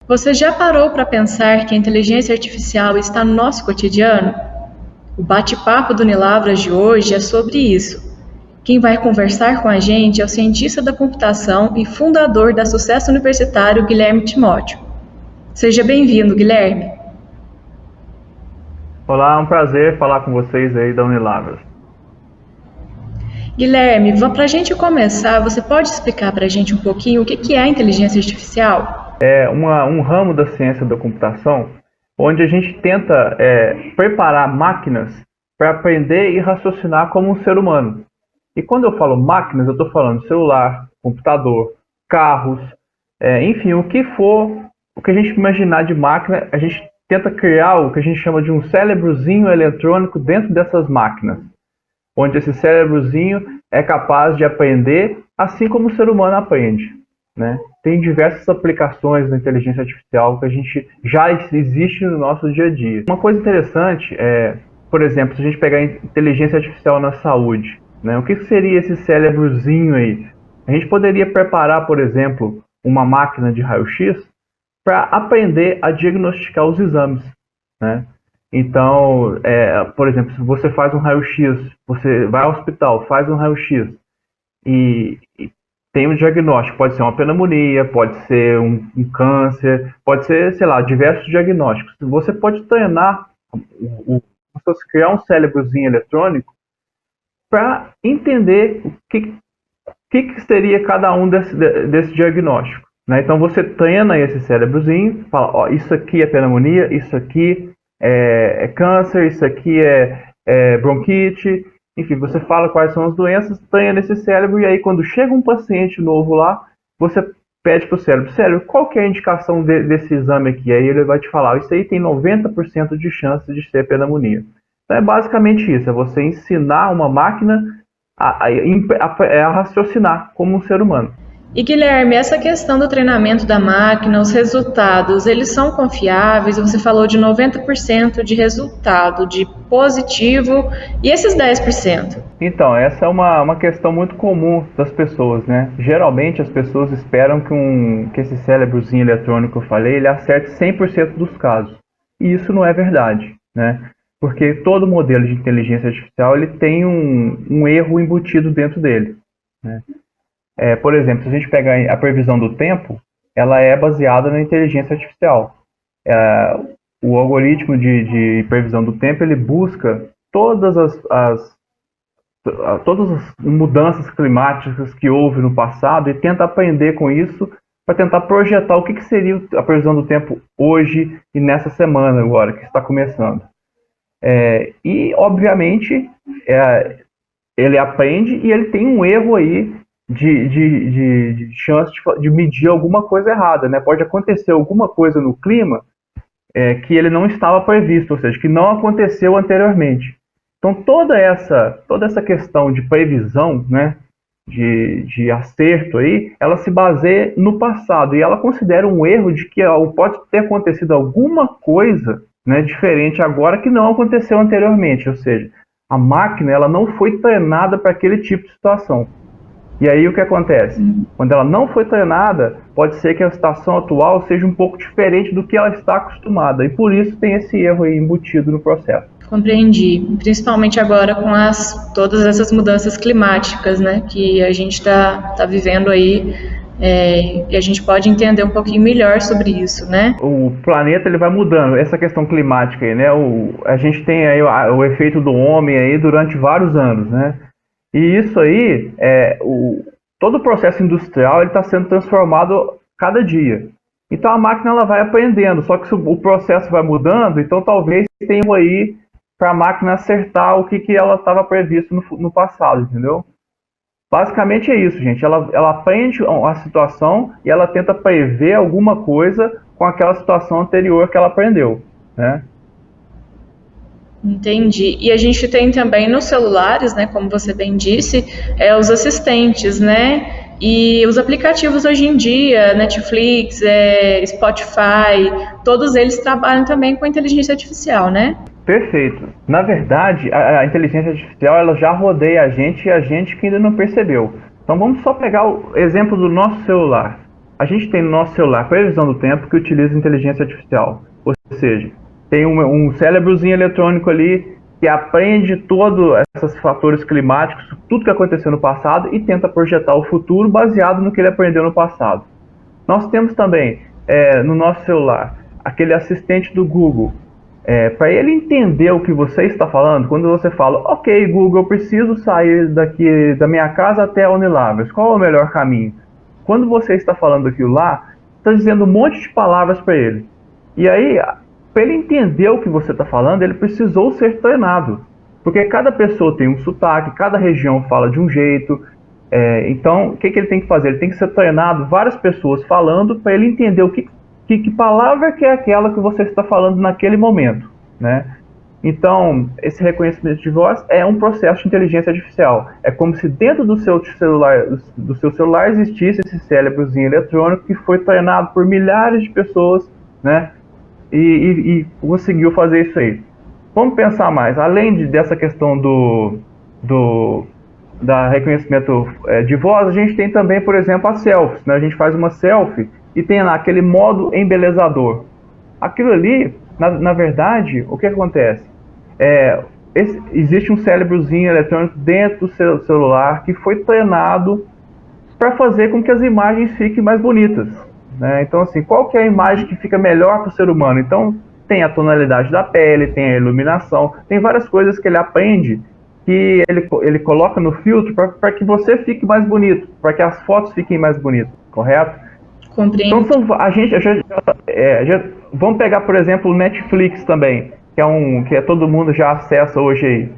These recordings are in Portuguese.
Você já parou para pensar que a inteligência artificial está no nosso cotidiano? O bate-papo do Unilavras de hoje é sobre isso. Quem vai conversar com a gente é o cientista da computação e fundador da Sucesso Universitário, Guilherme Timóteo. Seja bem-vindo, Guilherme. Olá, é um prazer falar com vocês aí da Unilavras. Guilherme, para a gente começar, você pode explicar para a gente um pouquinho o que é a inteligência artificial? É um ramo da ciência da computação onde a gente tenta preparar máquinas para aprender e raciocinar como um ser humano. E quando eu falo máquinas, eu estou falando celular, computador, carros, enfim, o que for, o que a gente imaginar de máquina, a gente tenta criar o que a gente chama de um cérebrozinho eletrônico dentro dessas máquinas, onde esse cérebrozinho é capaz de aprender assim como o ser humano aprende, né? Tem diversas aplicações da inteligência artificial que a gente já existe no nosso dia a dia. Uma coisa interessante por exemplo, se a gente pegar a inteligência artificial na saúde, né? O que seria esse cérebrozinho aí? A gente poderia preparar, por exemplo, uma máquina de raio-x para aprender a diagnosticar os exames, né? Então, por exemplo, se você faz um raio-x, você vai ao hospital, faz um raio-x e tem um diagnóstico, pode ser uma pneumonia, pode ser um câncer, pode ser, sei lá, diversos diagnósticos. Você pode treinar, criar um cérebrozinho eletrônico para entender o que seria cada um desse diagnóstico, né? Então você treina esse cérebrozinho, fala, ó, isso aqui é pneumonia, isso aqui é câncer, isso aqui é bronquite, enfim, você fala quais são as doenças, treina nesse cérebro, e aí quando chega um paciente novo lá, você pede para o cérebro, qual que é a indicação desse exame aqui? Aí ele vai te falar, isso aí tem 90% de chance de ser pneumonia. Então é basicamente isso, é você ensinar uma máquina a raciocinar como um ser humano. E Guilherme, essa questão do treinamento da máquina, os resultados, eles são confiáveis? Você falou de 90% de resultado, de positivo, e esses 10%? Então, essa é uma questão muito comum das pessoas, né? Geralmente as pessoas esperam que esse cérebrozinho eletrônico que eu falei, ele acerte 100% dos casos. E isso não é verdade, né? Porque todo modelo de inteligência artificial ele tem um erro embutido dentro dele, né? Por exemplo, se a gente pegar a previsão do tempo, ela é baseada na inteligência artificial. O algoritmo de previsão do tempo, ele busca todas as mudanças climáticas que houve no passado e tenta aprender com isso para tentar projetar o que seria a previsão do tempo hoje e nessa semana agora, que está começando. E, obviamente, ele aprende e ele tem um erro aí de chance de medir alguma coisa errada, né? Pode acontecer alguma coisa no clima que ele não estava previsto, ou seja, que não aconteceu anteriormente. Então toda essa questão de previsão, né, de acerto aí, ela se baseia no passado e ela considera um erro de que pode ter acontecido alguma coisa, né, diferente agora que não aconteceu anteriormente, ou seja, a máquina ela não foi treinada para aquele tipo de situação. E aí o que acontece? Quando ela não foi treinada, pode ser que a situação atual seja um pouco diferente do que ela está acostumada. E por isso tem esse erro aí embutido no processo. Compreendi. Principalmente agora com todas essas mudanças climáticas, né, que a gente está vivendo aí, e a gente pode entender um pouquinho melhor sobre isso, né? O planeta ele vai mudando. Essa questão climática aí, né? A gente tem aí o efeito do homem aí durante vários anos, né? E isso aí, todo o processo industrial está sendo transformado cada dia. Então a máquina ela vai aprendendo, só que o processo vai mudando, então talvez tenha aí para a máquina acertar o que ela estava previsto no passado, entendeu? Basicamente é isso, gente. Ela aprende a situação e ela tenta prever alguma coisa com aquela situação anterior que ela aprendeu, né? Entendi. E a gente tem também nos celulares, né, como você bem disse, os assistentes, né? E os aplicativos hoje em dia, Netflix, Spotify, todos eles trabalham também com inteligência artificial, né? Perfeito. Na verdade, a inteligência artificial ela já rodeia a gente e a gente que ainda não percebeu. Então vamos só pegar o exemplo do nosso celular. a gente tem no nosso celular previsão do tempo que utiliza inteligência artificial. Ou seja, tem um cérebrozinho eletrônico ali que aprende todos esses fatores climáticos, tudo que aconteceu no passado e tenta projetar o futuro baseado no que ele aprendeu no passado. Nós temos também no nosso celular aquele assistente do Google, para ele entender o que você está falando. Quando você fala, ok Google, eu preciso sair daqui da minha casa até a Unilavras, qual é o melhor caminho? Quando você está falando aquilo lá, está dizendo um monte de palavras para ele. E aí, para ele entender o que você está falando, ele precisou ser treinado. Porque cada pessoa tem um sotaque, cada região fala de um jeito. Então, o que ele tem que fazer? Ele tem que ser treinado, várias pessoas falando, para ele entender que palavra que é aquela que você está falando naquele momento, né? Então, esse reconhecimento de voz é um processo de inteligência artificial. É como se dentro do seu celular existisse esse cérebrozinho eletrônico que foi treinado por milhares de pessoas, né? E conseguiu fazer isso aí. Vamos pensar mais. Além dessa questão da reconhecimento de voz, a gente tem também, por exemplo, as selfies, né? A gente faz uma selfie e tem lá aquele modo embelezador. Aquilo ali, na verdade, o que acontece? Existe um cérebrozinho eletrônico dentro do seu celular que foi treinado para fazer com que as imagens fiquem mais bonitas, né? Então, assim, qual que é a imagem que fica melhor para o ser humano? Então, tem a tonalidade da pele, tem a iluminação, tem várias coisas que ele aprende que ele coloca no filtro para que você fique mais bonito, para que as fotos fiquem mais bonitas, correto? Compreendo. Então, vamos pegar, por exemplo, o Netflix também, que todo mundo já acessa hoje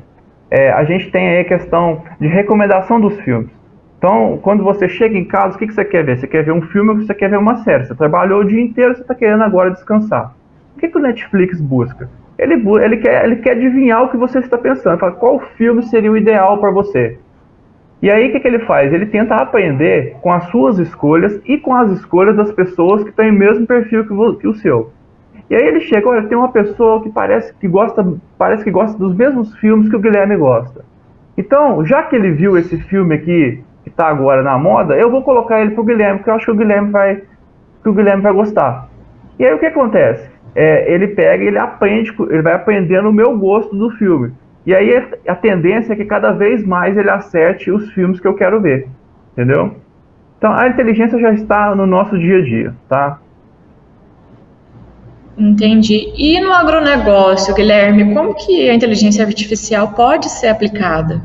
aí. A gente tem aí a questão de recomendação dos filmes. Então, quando você chega em casa, o que você quer ver? Você quer ver um filme ou você quer ver uma série? Você trabalhou o dia inteiro, você está querendo agora descansar. O que o Netflix busca? Ele quer adivinhar o que você está pensando. Fala, qual filme seria o ideal para você? E aí, o que ele faz? Ele tenta aprender com as suas escolhas e com as escolhas das pessoas que têm o mesmo perfil que o seu. E aí ele chega, olha, tem uma pessoa que parece que gosta dos mesmos filmes que o Guilherme gosta. Então, já que ele viu esse filme aqui, que está agora na moda, eu vou colocar ele pro Guilherme, porque eu acho que o Guilherme vai gostar. E aí o que acontece? Ele pega e ele vai aprendendo o meu gosto do filme. E aí a tendência é que cada vez mais ele acerte os filmes que eu quero ver, entendeu? Então a inteligência já está no nosso dia a dia, tá? Entendi. E no agronegócio, Guilherme, como que a inteligência artificial pode ser aplicada?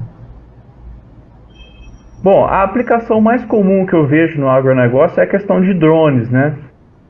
Bom, a aplicação mais comum que eu vejo no agronegócio é a questão de drones, né?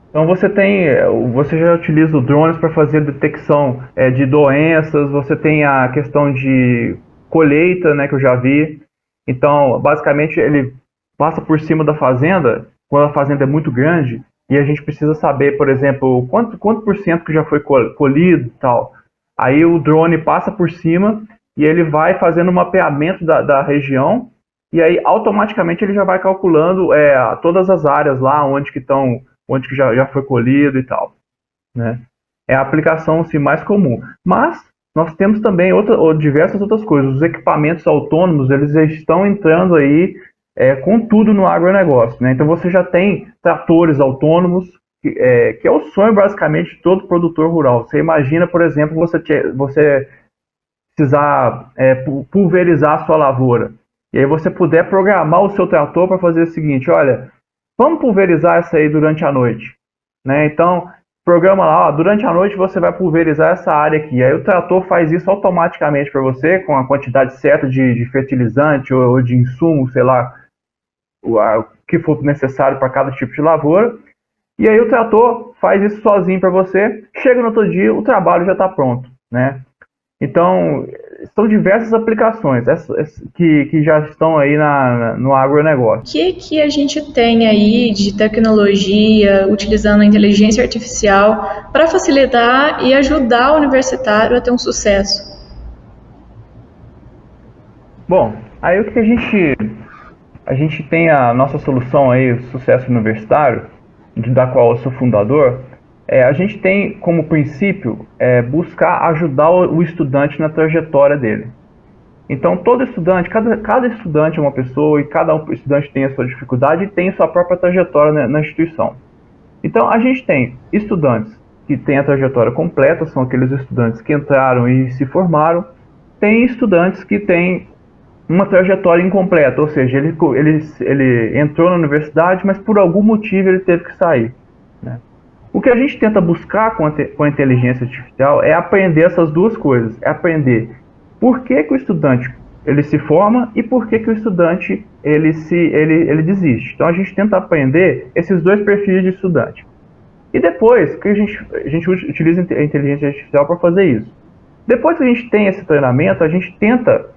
Então você já utiliza o drones para fazer detecção de doenças, você tem a questão de colheita, né, que eu já vi. Então, basicamente, ele passa por cima da fazenda, quando a fazenda é muito grande, e a gente precisa saber, por exemplo, quanto por cento que já foi colhido e tal. Aí o drone passa por cima e ele vai fazendo um mapeamento da região, e aí automaticamente ele já vai calculando todas as áreas lá onde que já foi colhido e tal, né? É a aplicação assim, mais comum. Mas nós temos também diversas outras coisas. Os equipamentos autônomos, eles já estão entrando aí com tudo no agronegócio, né? Então você já tem tratores autônomos, que é o sonho basicamente de todo produtor rural. Você imagina, por exemplo, você precisar pulverizar a sua lavoura. E aí você puder programar o seu trator para fazer o seguinte, olha, vamos pulverizar essa aí durante a noite, né? Então, programa lá, durante a noite você vai pulverizar essa área aqui. Aí o trator faz isso automaticamente para você, com a quantidade certa de fertilizante ou de insumo, sei lá, o que for necessário para cada tipo de lavoura. E aí o trator faz isso sozinho para você. Chega no outro dia, o trabalho já está pronto, né? Então, são diversas aplicações que já estão aí no agronegócio. O que a gente tem aí de tecnologia utilizando a inteligência artificial para facilitar e ajudar o universitário a ter um sucesso? Bom, aí o que a gente tem a nossa solução aí, o sucesso universitário, da qual eu sou fundador. A gente tem como princípio buscar ajudar o estudante na trajetória dele. Então, todo estudante, cada estudante é uma pessoa e cada estudante tem a sua dificuldade e tem a sua própria trajetória na instituição. Então, a gente tem estudantes que têm a trajetória completa, são aqueles estudantes que entraram e se formaram. Tem estudantes que têm uma trajetória incompleta, ou seja, ele entrou na universidade, mas por algum motivo ele teve que sair, né? O que a gente tenta buscar com a inteligência artificial é aprender essas duas coisas. É aprender por que o estudante ele se forma e por que o estudante ele desiste. Então a gente tenta aprender esses dois perfis de estudante. E depois que a gente utiliza a inteligência artificial para fazer isso. Depois que a gente tem esse treinamento, a gente tenta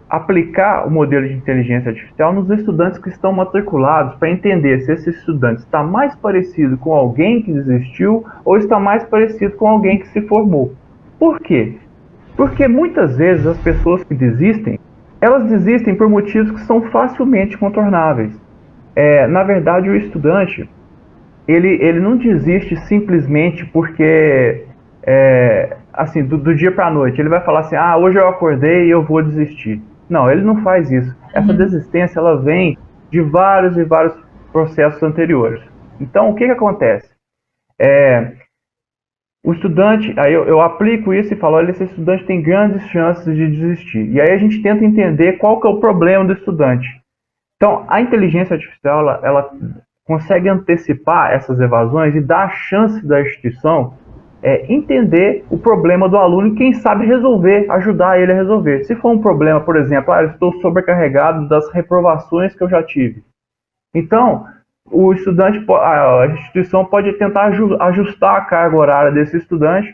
aplicar o modelo de inteligência artificial nos estudantes que estão matriculados para entender se esse estudante está mais parecido com alguém que desistiu ou está mais parecido com alguém que se formou. Por quê? Porque muitas vezes as pessoas que desistem, elas desistem por motivos que são facilmente contornáveis. Na verdade, o estudante, ele não desiste simplesmente porque, assim, do dia para a noite, ele vai falar assim, hoje eu acordei e eu vou desistir. Não, ele não faz isso. Essa desistência, ela vem de vários e vários processos anteriores. Então, o que acontece? O estudante, aí eu aplico isso e falo, olha, esse estudante tem grandes chances de desistir. E aí a gente tenta entender qual que é o problema do estudante. Então, a inteligência artificial, ela consegue antecipar essas evasões e dar a chance da instituição entender o problema do aluno e quem sabe resolver, ajudar ele a resolver. Se for um problema, por exemplo, eu estou sobrecarregado das reprovações que eu já tive. Então, o estudante, a instituição pode tentar ajustar a carga horária desse estudante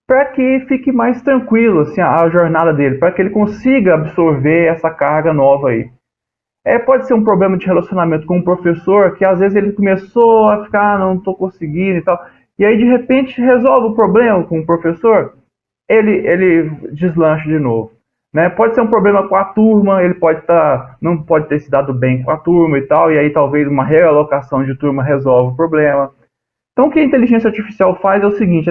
para que fique mais tranquilo assim, a jornada dele, para que ele consiga absorver essa carga nova aí. Pode ser um problema de relacionamento com o professor, que às vezes ele começou a ficar, não estou conseguindo e tal, e aí de repente resolve o problema com o professor, ele deslancha de novo. Né? Pode ser um problema com a turma, ele não pode ter se dado bem com a turma e tal, e aí talvez uma realocação de turma resolve o problema. Então o que a inteligência artificial faz é o seguinte,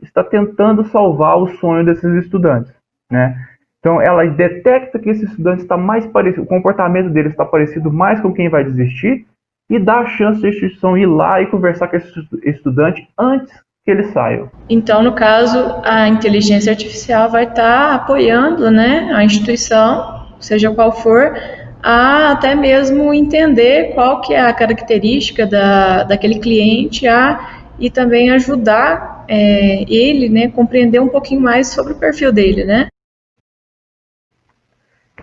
está tentando salvar o sonho desses estudantes. Né? Então ela detecta que esse estudante está mais parecido, o comportamento dele está parecido mais com quem vai desistir, e dá a chance da instituição ir lá e conversar com esse estudante antes que ele saia. Então, no caso, a inteligência artificial vai estar apoiando, né, a instituição, seja qual for, a até mesmo entender qual que é a característica daquele cliente e também ajudar ele, né, compreender um pouquinho mais sobre o perfil dele, né?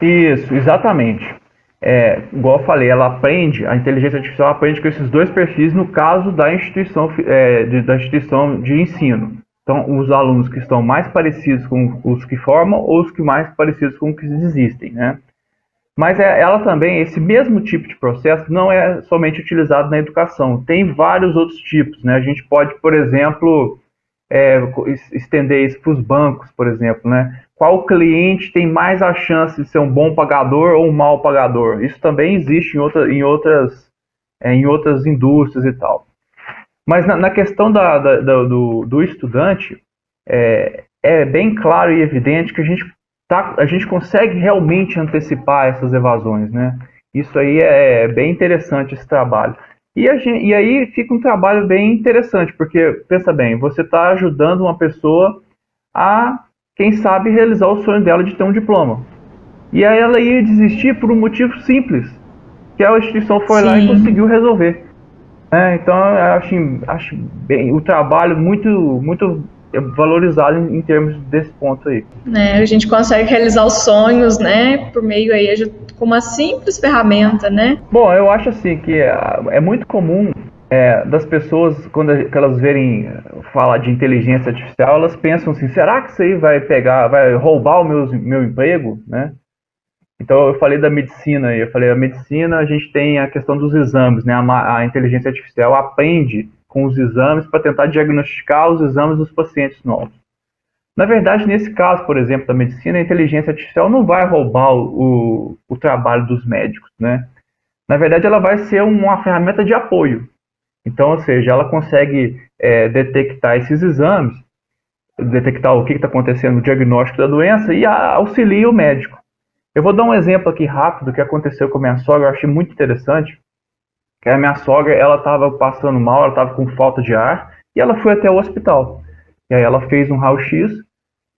Isso, exatamente. Igual eu falei, a inteligência artificial aprende com esses dois perfis no caso da instituição, da instituição de ensino. Então, os alunos que estão mais parecidos com os que formam ou os que mais parecidos com os que desistem, né? Mas ela também, esse mesmo tipo de processo não é somente utilizado na educação, tem vários outros tipos, né? A gente pode, por exemplo, estender isso para os bancos, por exemplo, né? Qual cliente tem mais a chance de ser um bom pagador ou um mau pagador? Isso também existe em outras indústrias e tal. Mas na questão do estudante, é bem claro e evidente que a gente consegue realmente antecipar essas evasões, né? Isso aí é bem interessante, esse trabalho. E aí fica um trabalho bem interessante, porque, pensa bem, você está ajudando uma pessoa a, quem sabe, realizar o sonho dela de ter um diploma. E aí ela ia desistir por um motivo simples, que a instituição foi lá e conseguiu resolver. Então eu acho bem, o trabalho muito, muito valorizado em termos desse ponto aí. A gente consegue realizar os sonhos, né, por meio aí com uma simples ferramenta, né? Bom, eu acho assim que é muito comum das pessoas, quando elas verem falar de inteligência artificial, elas pensam assim, será que isso aí vai roubar o meu emprego, né? Então eu falei da medicina, a medicina a gente tem a questão dos exames, né? A inteligência artificial aprende com os exames para tentar diagnosticar os exames dos pacientes novos. Na verdade, nesse caso, por exemplo, da medicina, a inteligência artificial não vai roubar o trabalho dos médicos, né? Na verdade, ela vai ser uma ferramenta de apoio. Então, ou seja, ela consegue detectar esses exames detectar o que está acontecendo no diagnóstico da doença e auxilia o médico. Eu vou dar um exemplo aqui rápido que aconteceu com a minha sogra, eu achei muito interessante. Que a minha sogra, ela estava passando mal, ela estava com falta de ar e ela foi até o hospital. E aí ela fez um raio-x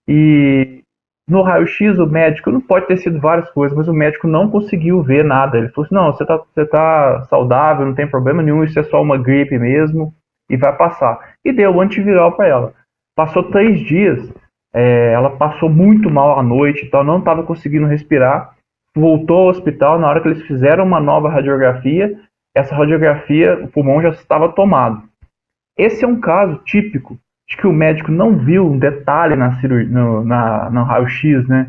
e no raio-x o médico, não pode ter sido várias coisas, mas o médico não conseguiu ver nada. Ele falou assim, não, você tá saudável, não tem problema nenhum, isso é só uma gripe mesmo e vai passar. E deu o antiviral para ela. Passou 3 dias, ela passou muito mal à noite, então não estava conseguindo respirar, voltou ao hospital. Na hora que eles fizeram uma nova radiografia, essa radiografia, o pulmão já estava tomado. Esse é um caso típico de que o médico não viu um detalhe na cirurgia, no raio-x, né?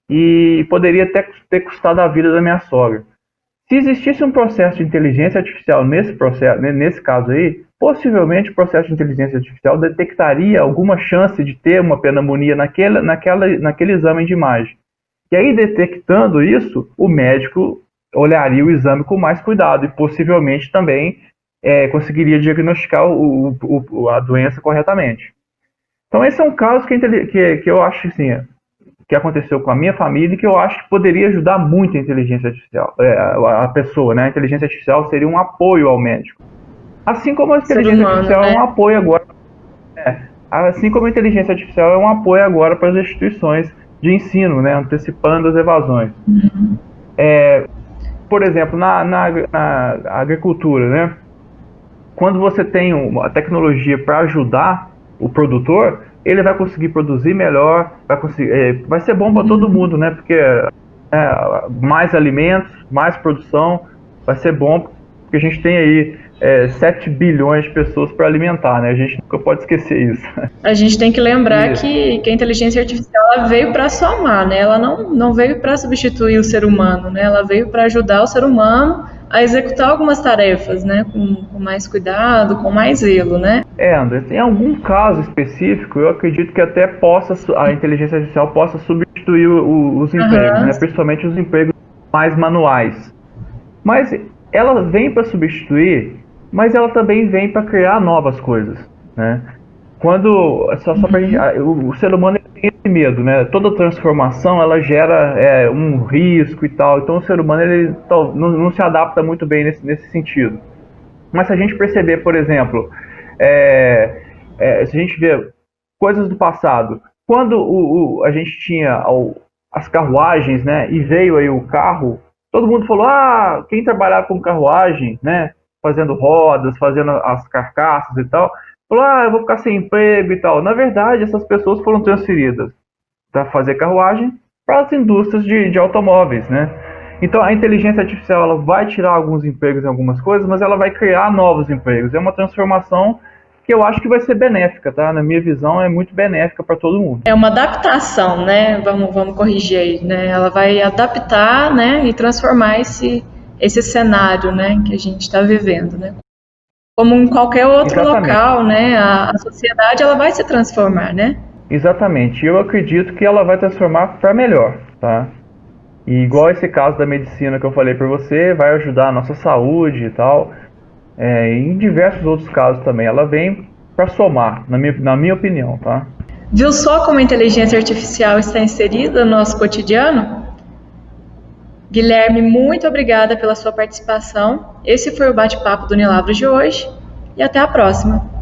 E poderia até ter custado a vida da minha sogra. Se existisse um processo de inteligência artificial nesse caso aí, possivelmente o processo de inteligência artificial detectaria alguma chance de ter uma pneumonia naquele exame de imagem. E aí, detectando isso, o médico olharia o exame com mais cuidado e possivelmente também conseguiria diagnosticar a doença corretamente. Então esse é um caso que eu acho assim, que aconteceu com a minha família e que eu acho que poderia ajudar muito a inteligência artificial, a pessoa, né? A inteligência artificial seria um apoio ao médico. Assim como a inteligência artificial é um apoio agora. Assim como a inteligência artificial é um apoio agora para as instituições de ensino, né? Antecipando as evasões. Por exemplo, na agricultura, né? Quando você tem uma tecnologia para ajudar o produtor, ele vai conseguir produzir melhor, vai ser bom para todo mundo, né? Porque mais alimentos, mais produção, vai ser bom, porque a gente tem aí 7 bilhões de pessoas para alimentar, né? A gente nunca pode esquecer isso. A gente tem que lembrar que a inteligência artificial ela veio para somar, né? Ela não veio para substituir o ser humano, né? Ela veio para ajudar o ser humano a executar algumas tarefas, né? Com mais cuidado, com mais zelo, né? André, em algum caso específico, eu acredito que até a inteligência artificial possa substituir os empregos, né? Principalmente os empregos mais manuais. Mas ela vem para substituir, mas ela também vem para criar novas coisas, né? O ser humano tem esse medo, né? Toda transformação ela gera um risco e tal. Então o ser humano ele não se adapta muito bem nesse sentido. Mas se a gente perceber, por exemplo, se a gente vê coisas do passado, quando a gente tinha as carruagens, né? E veio aí o carro, todo mundo falou, quem trabalhava com carruagem, né? Fazendo rodas, fazendo as carcaças e tal, falou, eu vou ficar sem emprego e tal. Na verdade, essas pessoas foram transferidas para fazer carruagem para as indústrias de automóveis, né? Então, a inteligência artificial ela vai tirar alguns empregos em algumas coisas, mas ela vai criar novos empregos. É uma transformação que eu acho que vai ser benéfica, tá? Na minha visão, é muito benéfica para todo mundo. É uma adaptação, né? Vamos corrigir aí, né? Ela vai adaptar, né? E transformar esse cenário, né? Que a gente está vivendo, né? Como em qualquer outro local, né? A sociedade ela vai se transformar, né? Exatamente. Eu acredito que ela vai transformar para melhor, tá? E igual esse caso da medicina que eu falei para você, vai ajudar a nossa saúde e tal. Em diversos outros casos também. Ela vem para somar, na minha opinião, tá? Viu só como a inteligência artificial está inserida no nosso cotidiano? Guilherme, muito obrigada pela sua participação. Esse foi o bate-papo do Unilavras de hoje e até a próxima.